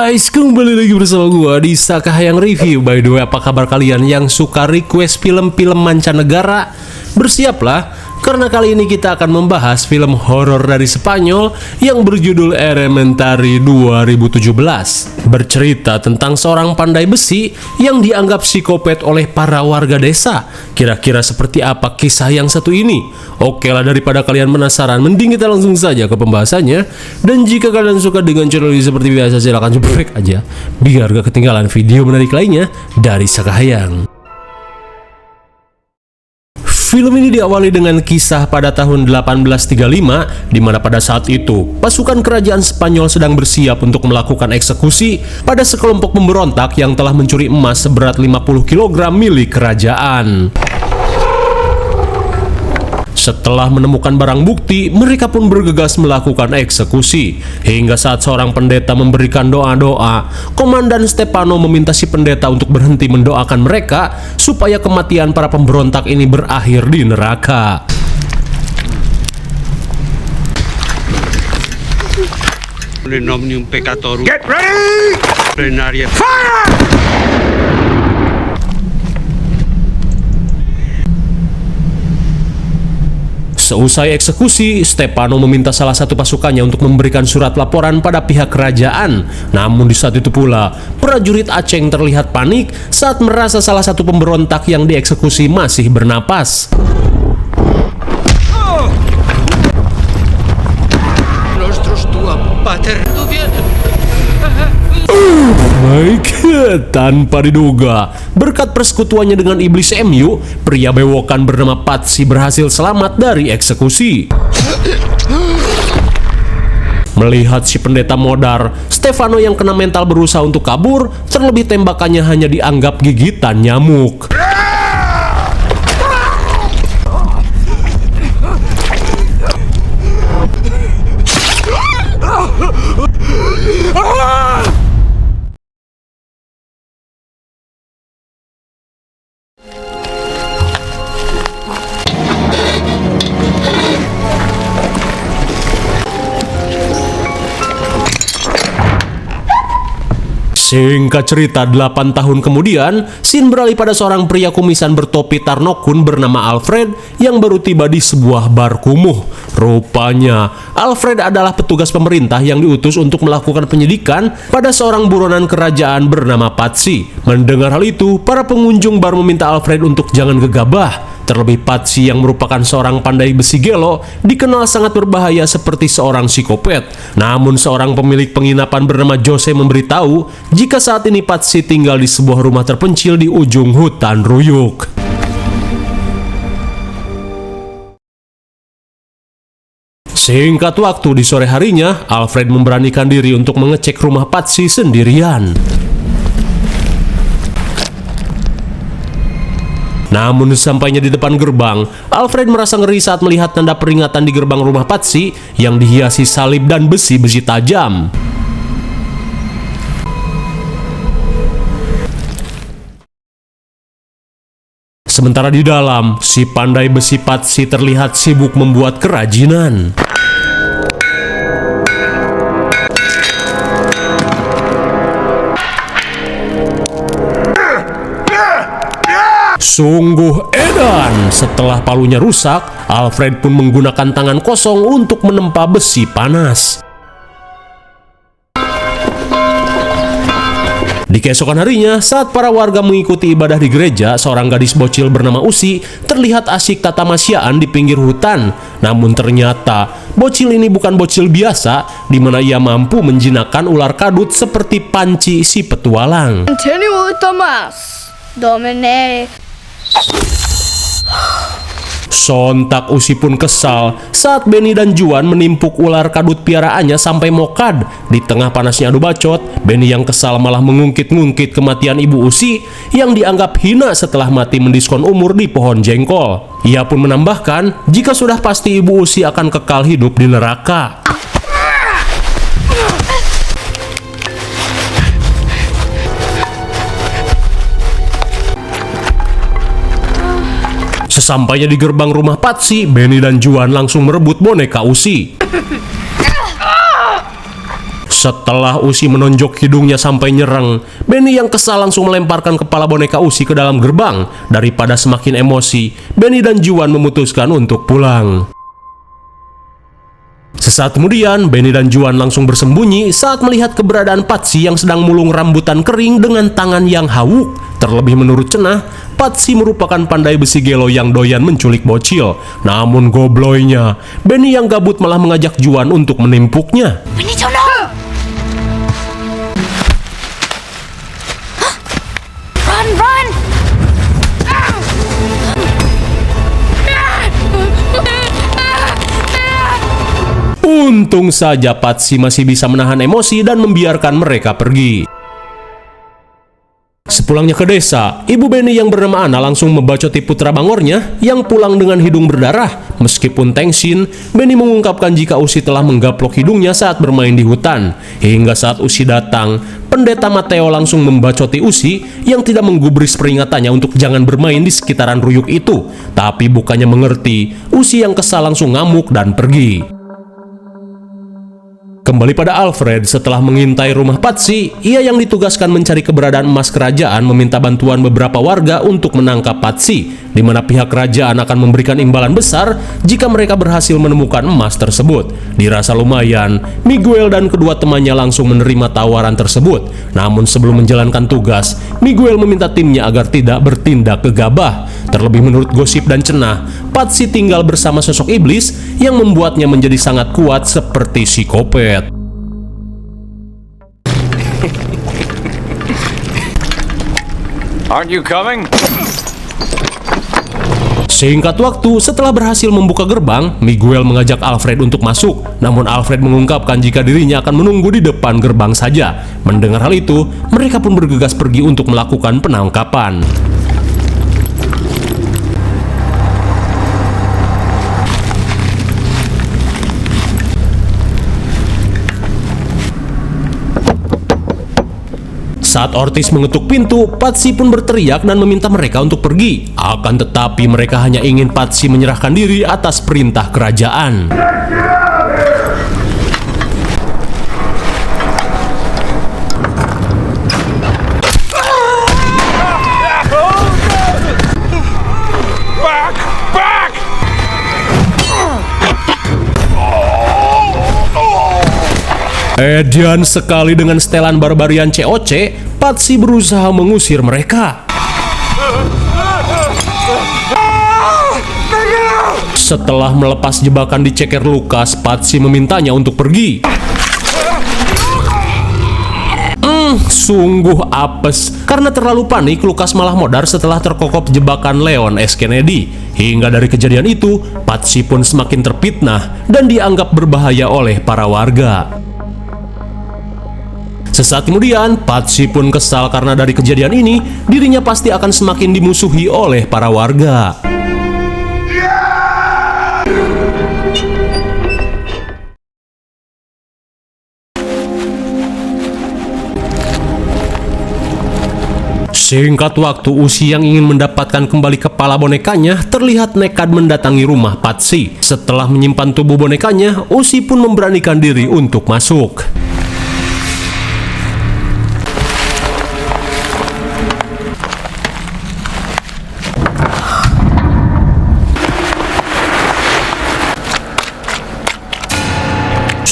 guys, kembali lagi bersama gua di Sakahayang Review. By the way, apa kabar kalian yang suka request film-film mancanegara? Bersiaplah, karena kali ini kita akan membahas film horor dari Spanyol yang berjudul Elementary 2017. Bercerita tentang seorang pandai besi yang dianggap psikopat oleh para warga desa. Kira-kira seperti apa kisah yang satu ini? Oke lah, daripada kalian penasaran, mending kita langsung saja ke pembahasannya. Dan jika kalian suka dengan channel ini seperti biasa, silahkan subscribe aja biar gak ketinggalan video menarik lainnya dari Sakahayang. Film ini diawali dengan kisah pada tahun 1835, di mana pada saat itu pasukan kerajaan Spanyol sedang bersiap untuk melakukan eksekusi pada sekelompok pemberontak yang telah mencuri emas seberat 50 kg milik kerajaan. Setelah menemukan barang bukti, mereka pun bergegas melakukan eksekusi. Hingga saat seorang pendeta memberikan doa-doa, Komandan Stefano meminta si pendeta untuk berhenti mendoakan mereka supaya kematian para pemberontak ini berakhir di neraka. Get ready! Fire! Seusai eksekusi, Stefano meminta salah satu pasukannya untuk memberikan surat laporan pada pihak kerajaan. Namun di saat itu pula, prajurit Aceng terlihat panik saat merasa salah satu pemberontak yang dieksekusi masih bernapas. My God, tanpa diduga, berkat persekutuannya dengan iblis MU, pria bewokan bernama Patsy berhasil selamat dari eksekusi. Melihat si pendeta modar, Stefano yang kena mental berusaha untuk kabur, terlebih tembakannya hanya dianggap gigitan nyamuk. Singkat cerita, 8 tahun kemudian, scene beralih pada seorang pria kumisan bertopi Tarnokun bernama Alfred yang baru tiba di sebuah bar kumuh. Rupanya, Alfred adalah petugas pemerintah yang diutus untuk melakukan penyidikan pada seorang buronan kerajaan bernama Patsy. Mendengar hal itu, para pengunjung bar meminta Alfred untuk jangan gegabah. Terlebih Patsy yang merupakan seorang pandai besi gelo dikenal sangat berbahaya seperti seorang psikopat. Namun seorang pemilik penginapan bernama Jose memberitahu jika saat ini Patsy tinggal di sebuah rumah terpencil di ujung hutan Ruyuk. Singkat waktu di sore harinya, Alfred memberanikan diri untuk mengecek rumah Patsy sendirian. Namun sampainya di depan gerbang, Alfred merasa ngeri saat melihat tanda peringatan di gerbang rumah Patsy yang dihiasi salib dan besi-besi tajam. Sementara di dalam, si pandai besi Patsy terlihat sibuk membuat kerajinan. Sungguh edan, setelah palunya rusak, Alfred pun menggunakan tangan kosong untuk menempa besi panas. Di keesokan harinya, saat para warga mengikuti ibadah di gereja, seorang gadis bocil bernama Usi terlihat asyik tatamasyaan di pinggir hutan. Namun ternyata, bocil ini bukan bocil biasa, di mana ia mampu menjinakkan ular kadut seperti Panci si petualang. Continue, Thomas. Domine. Sontak Usi pun kesal saat Benny dan Juan menimpuk ular kadut piaraannya sampai mokad. Di tengah panasnya adu bacot, Benny yang kesal malah mengungkit-ngungkit kematian ibu Usi yang dianggap hina setelah mati mendiskon umur di pohon jengkol. Ia pun menambahkan jika sudah pasti ibu Usi akan kekal hidup di neraka. Sesampainya di gerbang rumah Patsy, Benny dan Juan langsung merebut boneka Usi. Setelah Usi menonjok hidungnya sampai nyereng, Benny yang kesal langsung melemparkan kepala boneka Usi ke dalam gerbang. Daripada semakin emosi, Benny dan Juan memutuskan untuk pulang. Sesaat kemudian, Benny dan Juan langsung bersembunyi saat melihat keberadaan Patsy yang sedang mulung rambutan kering dengan tangan yang hawuk. Terlebih menurut Cenah, Patsy merupakan pandai besi gelo yang doyan menculik bocil. Namun gobloynya, Benny yang gabut malah mengajak Juan untuk menimpuknya. We need to know. Run, run. Untung saja Patsy masih bisa menahan emosi dan membiarkan mereka pergi. Sepulangnya ke desa, ibu Benny yang bernama Ana langsung membacoti putra bangornya yang pulang dengan hidung berdarah. Meskipun tengsin, Benny mengungkapkan jika Usi telah menggaplok hidungnya saat bermain di hutan. Hingga saat Usi datang, pendeta Mateo langsung membacoti Usi yang tidak menggubris peringatannya untuk jangan bermain di sekitaran ruyuk itu. Tapi bukannya mengerti, Usi yang kesal langsung ngamuk dan pergi. Kembali pada Alfred, setelah mengintai rumah Patsy, ia yang ditugaskan mencari keberadaan emas kerajaan meminta bantuan beberapa warga untuk menangkap Patsy, di mana pihak kerajaan akan memberikan imbalan besar jika mereka berhasil menemukan emas tersebut. Dirasa lumayan, Miguel dan kedua temannya langsung menerima tawaran tersebut. Namun sebelum menjalankan tugas, Miguel meminta timnya agar tidak bertindak gegabah. Terlebih menurut gosip dan Cenah, Patsy tinggal bersama sosok iblis yang membuatnya menjadi sangat kuat seperti psikopat. Aren't you coming? Singkat waktu, setelah berhasil membuka gerbang, Miguel mengajak Alfred untuk masuk. Namun Alfred mengungkapkan jika dirinya akan menunggu di depan gerbang saja. Mendengar hal itu, mereka pun bergegas pergi untuk melakukan penangkapan. Saat Ortiz mengetuk pintu, Patsy pun berteriak dan meminta mereka untuk pergi. Akan tetapi mereka hanya ingin Patsy menyerahkan diri atas perintah kerajaan. Edian sekali dengan setelan barbarian COC, Patsy berusaha mengusir mereka. Setelah melepas jebakan di ceker Lukas, Patsy memintanya untuk pergi. Sungguh apes. Karena terlalu panik, Lukas malah modar setelah terkokop jebakan Leon S. Kennedy. Hingga dari kejadian itu, Patsy pun semakin terfitnah dan dianggap berbahaya oleh para warga. Sesaat kemudian, Patsy pun kesal karena dari kejadian ini, dirinya pasti akan semakin dimusuhi oleh para warga. Singkat waktu, Usi yang ingin mendapatkan kembali kepala bonekanya terlihat nekat mendatangi rumah Patsy. Setelah menyimpan tubuh bonekanya, Usi pun memberanikan diri untuk masuk.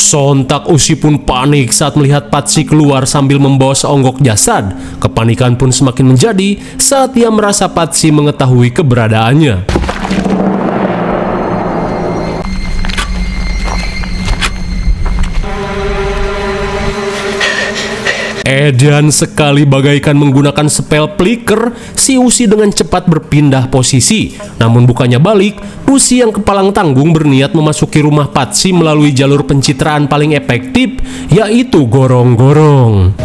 Sontak Usi pun panik saat melihat Patsy keluar sambil membawa seonggok jasad. Kepanikan pun semakin menjadi saat ia merasa Patsy mengetahui keberadaannya. Edan sekali bagaikan menggunakan spell flicker, si Usi dengan cepat berpindah posisi. Namun bukannya balik, Usi yang kepalang tanggung berniat memasuki rumah Patsy melalui jalur pencitraan paling efektif, yaitu gorong-gorong.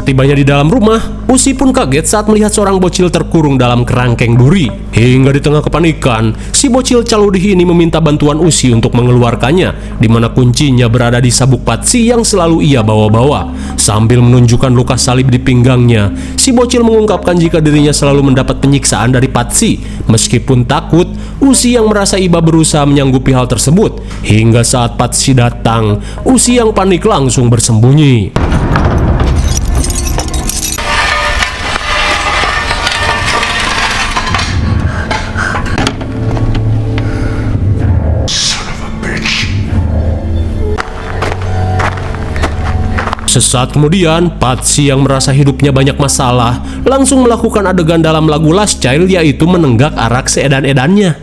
Setibanya di dalam rumah, Usi pun kaget saat melihat seorang bocil terkurung dalam kerangkeng duri. Hingga di tengah kepanikan, si bocil caludih ini meminta bantuan Usi untuk mengeluarkannya, di mana kuncinya berada di sabuk patsi yang selalu ia bawa-bawa. Sambil menunjukkan luka salib di pinggangnya, si bocil mengungkapkan jika dirinya selalu mendapat penyiksaan dari patsi. Meskipun takut, Usi yang merasa iba berusaha menyanggupi hal tersebut. Hingga saat patsi datang, Usi yang panik langsung bersembunyi. Sesaat kemudian, Patsi yang merasa hidupnya banyak masalah langsung melakukan adegan dalam lagu Last Child, yaitu menenggak arak seedan-edannya.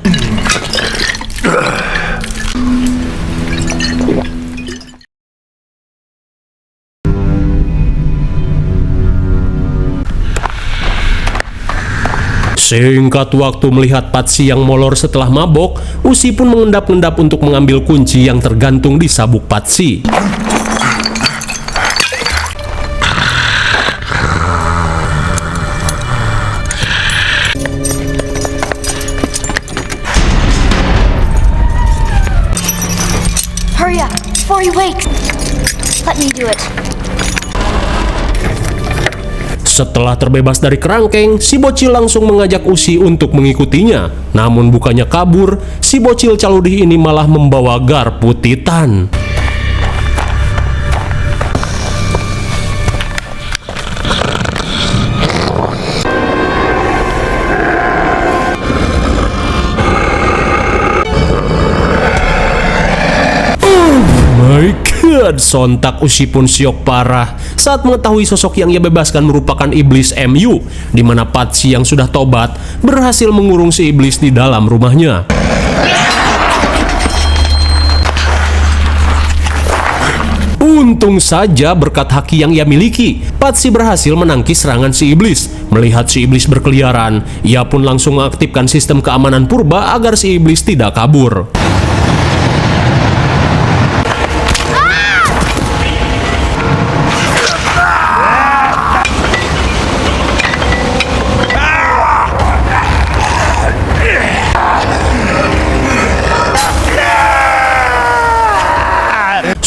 Singkat waktu melihat Patsi yang molor setelah mabok, Usi pun mengendap-endap untuk mengambil kunci yang tergantung di sabuk Patsi. Hurry up, before he wakes. Let me do it. Setelah terbebas dari kerangkeng, si bocil langsung mengajak Usi untuk mengikutinya. Namun bukannya kabur, si bocil caludih ini malah membawa garpu titan. My God, sontak Usi pun syok parah saat mengetahui sosok yang ia bebaskan merupakan iblis MU, di mana Patsi yang sudah tobat berhasil mengurung si iblis di dalam rumahnya. Untung saja berkat haki yang ia miliki, Patsi berhasil menangkis serangan si iblis. Melihat si iblis berkeliaran, ia pun langsung mengaktifkan sistem keamanan purba agar si iblis tidak kabur.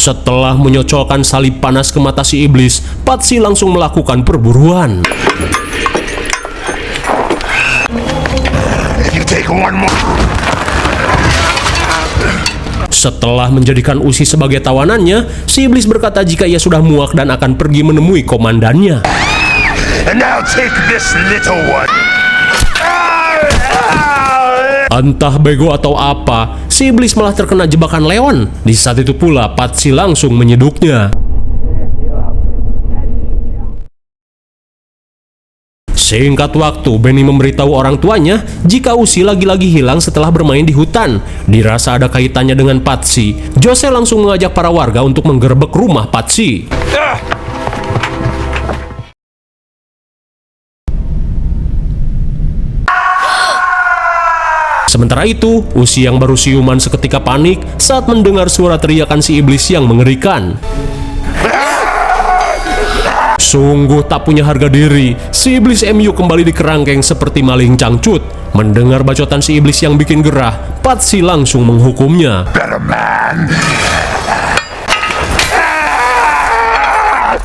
Setelah menyocolkan salib panas ke mata si iblis, Patsi langsung melakukan perburuan. Setelah menjadikan Usi sebagai tawanannya, si iblis berkata jika ia sudah muak dan akan pergi menemui komandannya. And now take this little one. Entah bego atau apa, si iblis malah terkena jebakan Leon. Di saat itu pula, Patsi langsung menyeduknya. Singkat waktu, Benny memberitahu orang tuanya jika Usi lagi-lagi hilang setelah bermain di hutan. Dirasa ada kaitannya dengan Patsi, Jose langsung mengajak para warga untuk menggerebek rumah Patsi. Sementara itu, Usi yang baru siuman seketika panik saat mendengar suara teriakan si iblis yang mengerikan. Sungguh tak punya harga diri, si iblis MU kembali di kerangkeng seperti maling cangcut. Mendengar bacotan si iblis yang bikin gerah, Patsi langsung menghukumnya. Better man.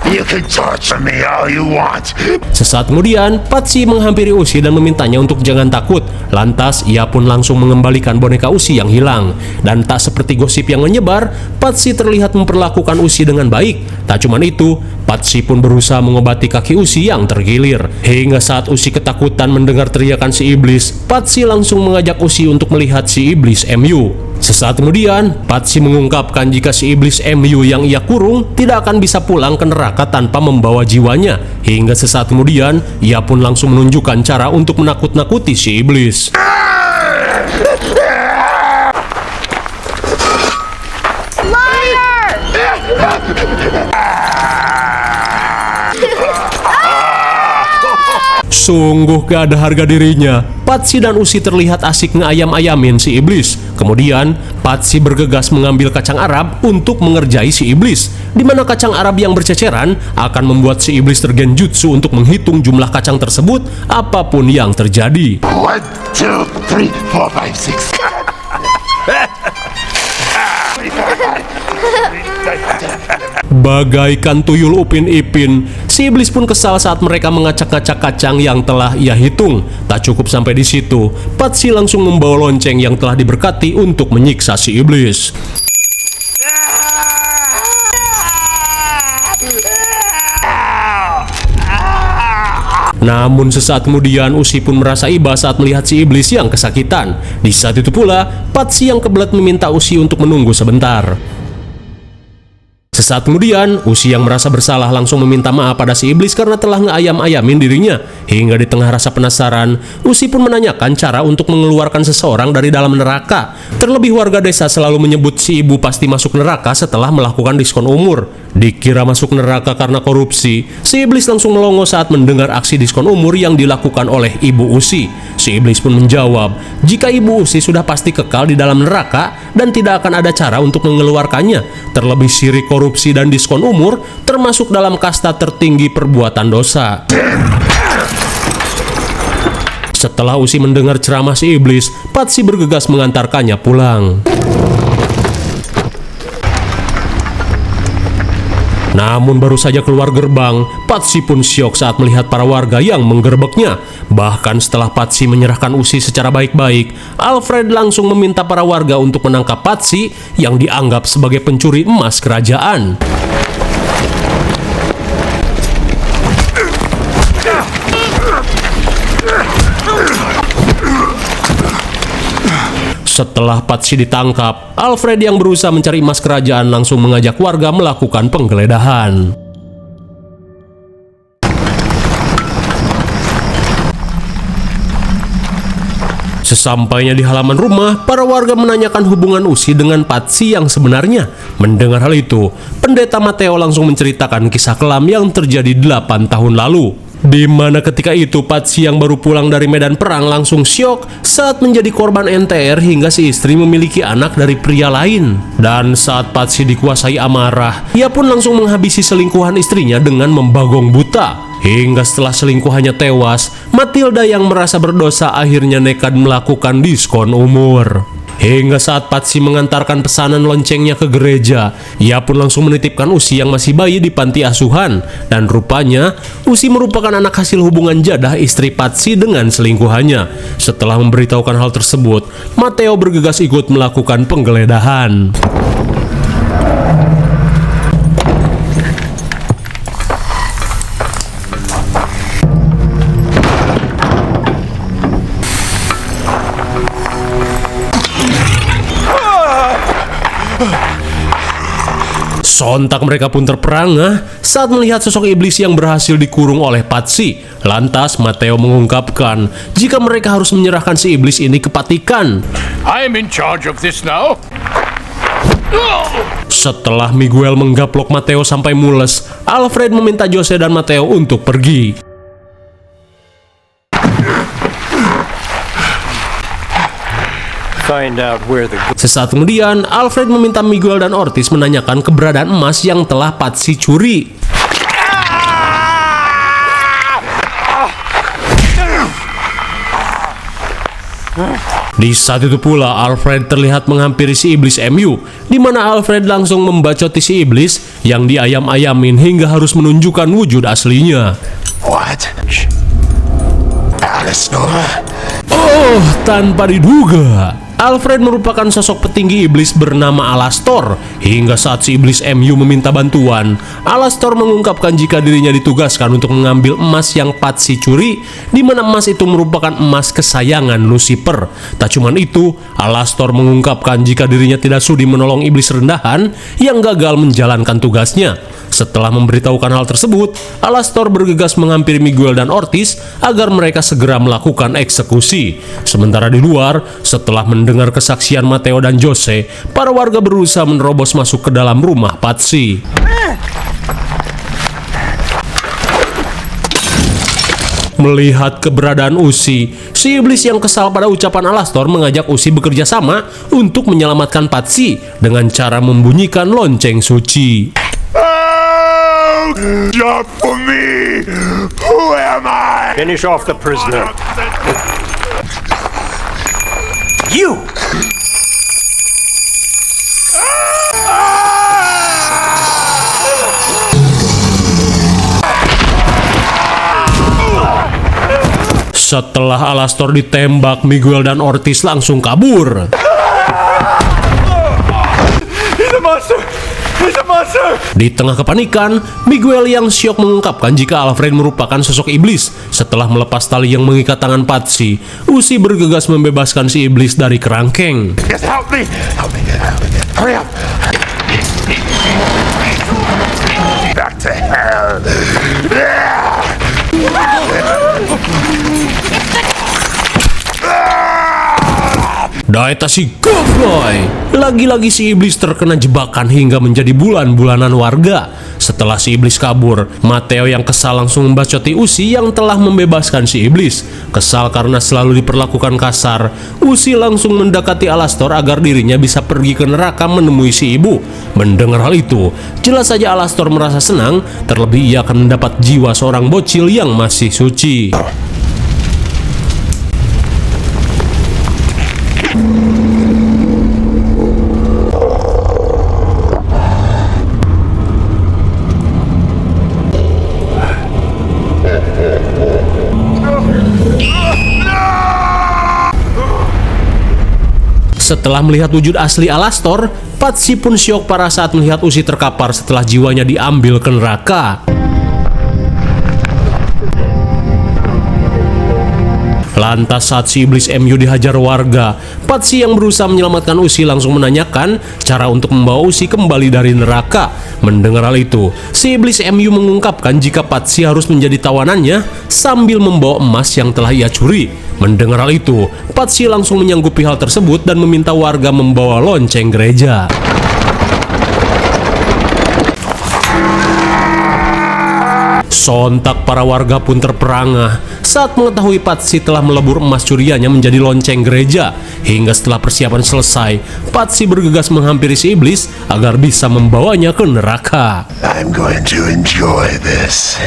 You can torture me all you want. Sesaat kemudian, Patsi menghampiri Usi dan memintanya untuk jangan takut. Lantas, ia pun langsung mengembalikan boneka Usi yang hilang. Dan tak seperti gosip yang menyebar, Patsi terlihat memperlakukan Usi dengan baik. Tak cuma itu, Patsi pun berusaha mengobati kaki Usi yang tergilir. Hingga saat Usi ketakutan mendengar teriakan si iblis, Patsi langsung mengajak Usi untuk melihat si iblis MU. Sesaat kemudian, Patsi mengungkapkan jika si iblis MU yang ia kurung tidak akan bisa pulang ke neraka tanpa membawa jiwanya. Hingga sesaat kemudian, ia pun langsung menunjukkan cara untuk menakut-nakuti si iblis. Sungguh gak ada harga dirinya. Patsi dan Usi terlihat asik ngeayam-ayamin si iblis. Kemudian, Patsy bergegas mengambil kacang Arab untuk mengerjai si iblis, di mana kacang Arab yang berceceran akan membuat si iblis tergenjutsu untuk menghitung jumlah kacang tersebut apapun yang terjadi. 1, 2, 3, 4, 5, 6. Bagaikan tuyul Upin Ipin, si iblis pun kesal saat mereka mengacak-ngacak kacang yang telah ia hitung. Tak cukup sampai di situ, Patsy langsung membawa lonceng yang telah diberkati untuk menyiksa si iblis. Namun sesaat kemudian Usi pun merasa iba saat melihat si iblis yang kesakitan. Di saat itu pula, Patsy yang kebelet meminta Usi untuk menunggu sebentar. Sesaat kemudian, Usi yang merasa bersalah langsung meminta maaf pada si iblis karena telah ngeayam-ayamin dirinya. Hingga di tengah rasa penasaran, Usi pun menanyakan cara untuk mengeluarkan seseorang dari dalam neraka. Terlebih warga desa selalu menyebut si ibu pasti masuk neraka setelah melakukan diskon umur. Dikira masuk neraka karena korupsi, si iblis langsung melongo saat mendengar aksi diskon umur yang dilakukan oleh ibu Usi. Si iblis pun menjawab, jika ibu Usi sudah pasti kekal di dalam neraka dan tidak akan ada cara untuk mengeluarkannya. Terlebih syirik, korupsi, dan diskon umur termasuk dalam kasta tertinggi perbuatan dosa. Setelah Usi mendengar ceramah si iblis, Patsy bergegas mengantarkannya pulang. Namun baru saja keluar gerbang, Patsy pun syok saat melihat para warga yang menggerebeknya. Bahkan setelah Patsy menyerahkan Usi secara baik-baik, Alfred langsung meminta para warga untuk menangkap Patsy yang dianggap sebagai pencuri emas kerajaan. Setelah Patsy ditangkap, Alfred yang berusaha mencari emas kerajaan langsung mengajak warga melakukan penggeledahan. Sesampainya di halaman rumah, para warga menanyakan hubungan Usi dengan Patsy yang sebenarnya. Mendengar hal itu, Pendeta Matteo langsung menceritakan kisah kelam yang terjadi 8 tahun lalu. Di mana ketika itu Patsy yang baru pulang dari medan perang langsung syok saat menjadi korban NTR hingga si istri memiliki anak dari pria lain. Dan saat Patsy dikuasai amarah, ia pun langsung menghabisi selingkuhan istrinya dengan membagong buta. Hingga setelah selingkuhannya tewas, Matilda yang merasa berdosa akhirnya nekat melakukan diskon umur. Hingga saat Patsy mengantarkan pesanan loncengnya ke gereja, ia pun langsung menitipkan Usi yang masih bayi di panti asuhan. Dan rupanya, Usi merupakan anak hasil hubungan jadah istri Patsy dengan selingkuhannya. Setelah memberitahukan hal tersebut, Matteo bergegas ikut melakukan penggeledahan. Sontak mereka pun terperangah saat melihat sosok iblis yang berhasil dikurung oleh Patsy. Lantas Matteo mengungkapkan jika mereka harus menyerahkan si iblis ini ke Patikan. I am in charge of this now. Setelah Miguel menggaplok Matteo sampai mules, Alfred meminta Jose dan Matteo untuk pergi. Find out where the Sesaat kemudian, Alfred meminta Miguel dan Ortiz menanyakan keberadaan emas yang telah Patsy curi. Di saat itu pula, Alfred terlihat menghampiri si iblis MU, di mana Alfred langsung membacoti si iblis yang diayam-ayamin hingga harus menunjukkan wujud aslinya. What? Alastor? Oh, tanpa diduga, Alfred merupakan sosok petinggi iblis bernama Alastor. Hingga saat si iblis MU meminta bantuan, Alastor mengungkapkan jika dirinya ditugaskan untuk mengambil emas yang Patsy curi, di mana emas itu merupakan emas kesayangan Lucifer. Tak cuma itu, Alastor mengungkapkan jika dirinya tidak sudi menolong iblis rendahan yang gagal menjalankan tugasnya. Setelah memberitahukan hal tersebut, Alastor bergegas menghampiri Miguel dan Ortiz agar mereka segera melakukan eksekusi. Sementara di luar, setelah mendengar kesaksian Matteo dan Jose, para warga berusaha menerobos masuk ke dalam rumah Patsy. Melihat keberadaan Usi, si iblis yang kesal pada ucapan Alastor mengajak Usi bekerja sama untuk menyelamatkan Patsy dengan cara membunyikan lonceng suci. Oh! Jump for me! Who am I? Finish off the prisoner. You! Setelah Alastor ditembak, Miguel dan Ortiz langsung kabur. Di tengah kepanikan, Miguel yang syok mengungkapkan jika Alfred merupakan sosok iblis. Setelah melepas tali yang mengikat tangan Patsy, Usi bergegas membebaskan si iblis dari kerangkeng. Yes, help me! Help me! Hurry up! Back to hell! Daeta si Gobloi. Lagi-lagi si iblis terkena jebakan hingga menjadi bulan-bulanan warga. Setelah si iblis kabur, Mateo yang kesal langsung membacoti Usi yang telah membebaskan si iblis. Kesal karena selalu diperlakukan kasar, Usi langsung mendekati Alastor agar dirinya bisa pergi ke neraka menemui si ibu. Mendengar hal itu, jelas saja Alastor merasa senang, terlebih ia akan mendapat jiwa seorang bocil yang masih suci. Setelah melihat wujud asli Alastor, Patsy pun syok parah saat melihat Usi terkapar setelah jiwanya diambil ke neraka. Lantas saat si iblis MU dihajar warga, Patsy yang berusaha menyelamatkan Usi langsung menanyakan cara untuk membawa Usi kembali dari neraka. Mendengar hal itu, si iblis MU mengungkapkan jika Patsy harus menjadi tawanannya sambil membawa emas yang telah ia curi. Mendengar hal itu, Patsy langsung menyanggupi hal tersebut dan meminta warga membawa lonceng gereja. Sontak para warga pun terperangah saat mengetahui Patsy telah melebur emas curiannya menjadi lonceng gereja. Hingga setelah persiapan selesai, Patsy bergegas menghampiri si iblis agar bisa membawanya ke neraka. I'm going to enjoy this.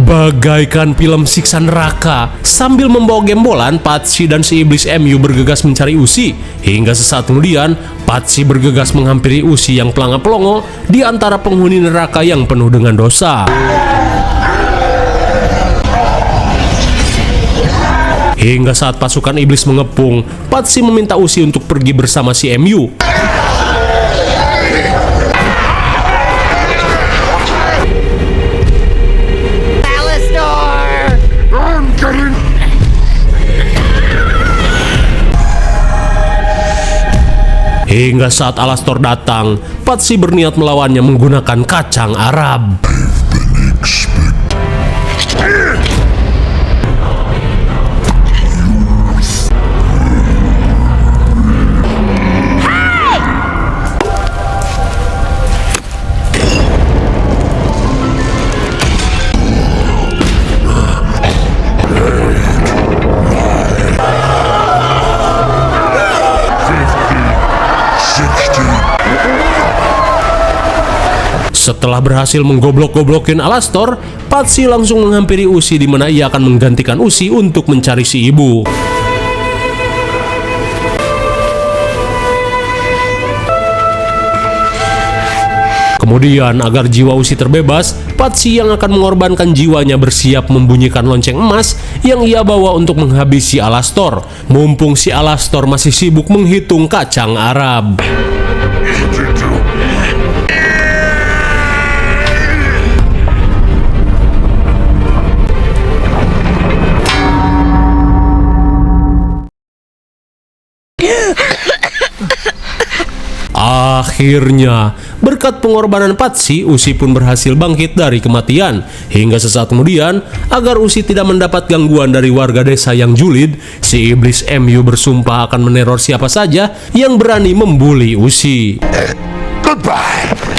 Bagaikan film siksa neraka, sambil membawa gembolan, Patsy dan si iblis MU bergegas mencari Usi. Hingga sesaat kemudian, Patsy bergegas menghampiri Usi yang pelanga-pelongo di antara penghuni neraka yang penuh dengan dosa. Hingga saat pasukan iblis mengepung, Patsy meminta Usi untuk pergi bersama si MU. Hingga saat Alastor datang, Patsy berniat melawannya menggunakan kacang Arab. Setelah berhasil menggoblok-goblokin Alastor, Patsy langsung menghampiri Usi di mana ia akan menggantikan Usi untuk mencari si ibu. Kemudian agar jiwa Usi terbebas, Patsy yang akan mengorbankan jiwanya bersiap membunyikan lonceng emas yang ia bawa untuk menghabisi Alastor. Mumpung si Alastor masih sibuk menghitung kacang Arab. Akhirnya, berkat pengorbanan Patsy, Usi pun berhasil bangkit dari kematian. Hingga sesaat kemudian, agar Usi tidak mendapat gangguan dari warga desa yang julid, si iblis MU bersumpah akan meneror siapa saja yang berani membuli Usi. Goodbye.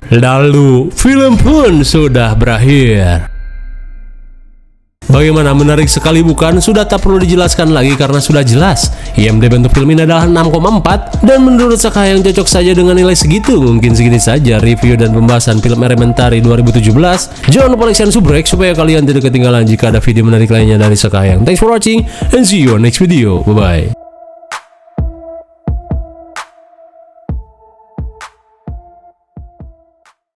Lalu, film pun sudah berakhir. Bagaimana, menarik sekali bukan? Sudah tak perlu dijelaskan lagi karena sudah jelas. IMDb untuk film ini adalah 6,4 dan menurut Sakayang cocok saja dengan nilai segitu. Mungkin segini saja review dan pembahasan film Elementary 2017. Jangan lupa like dan subscribe supaya kalian tidak ketinggalan jika ada video menarik lainnya dari Sakayang. Thanks for watching and see you on next video. Bye bye.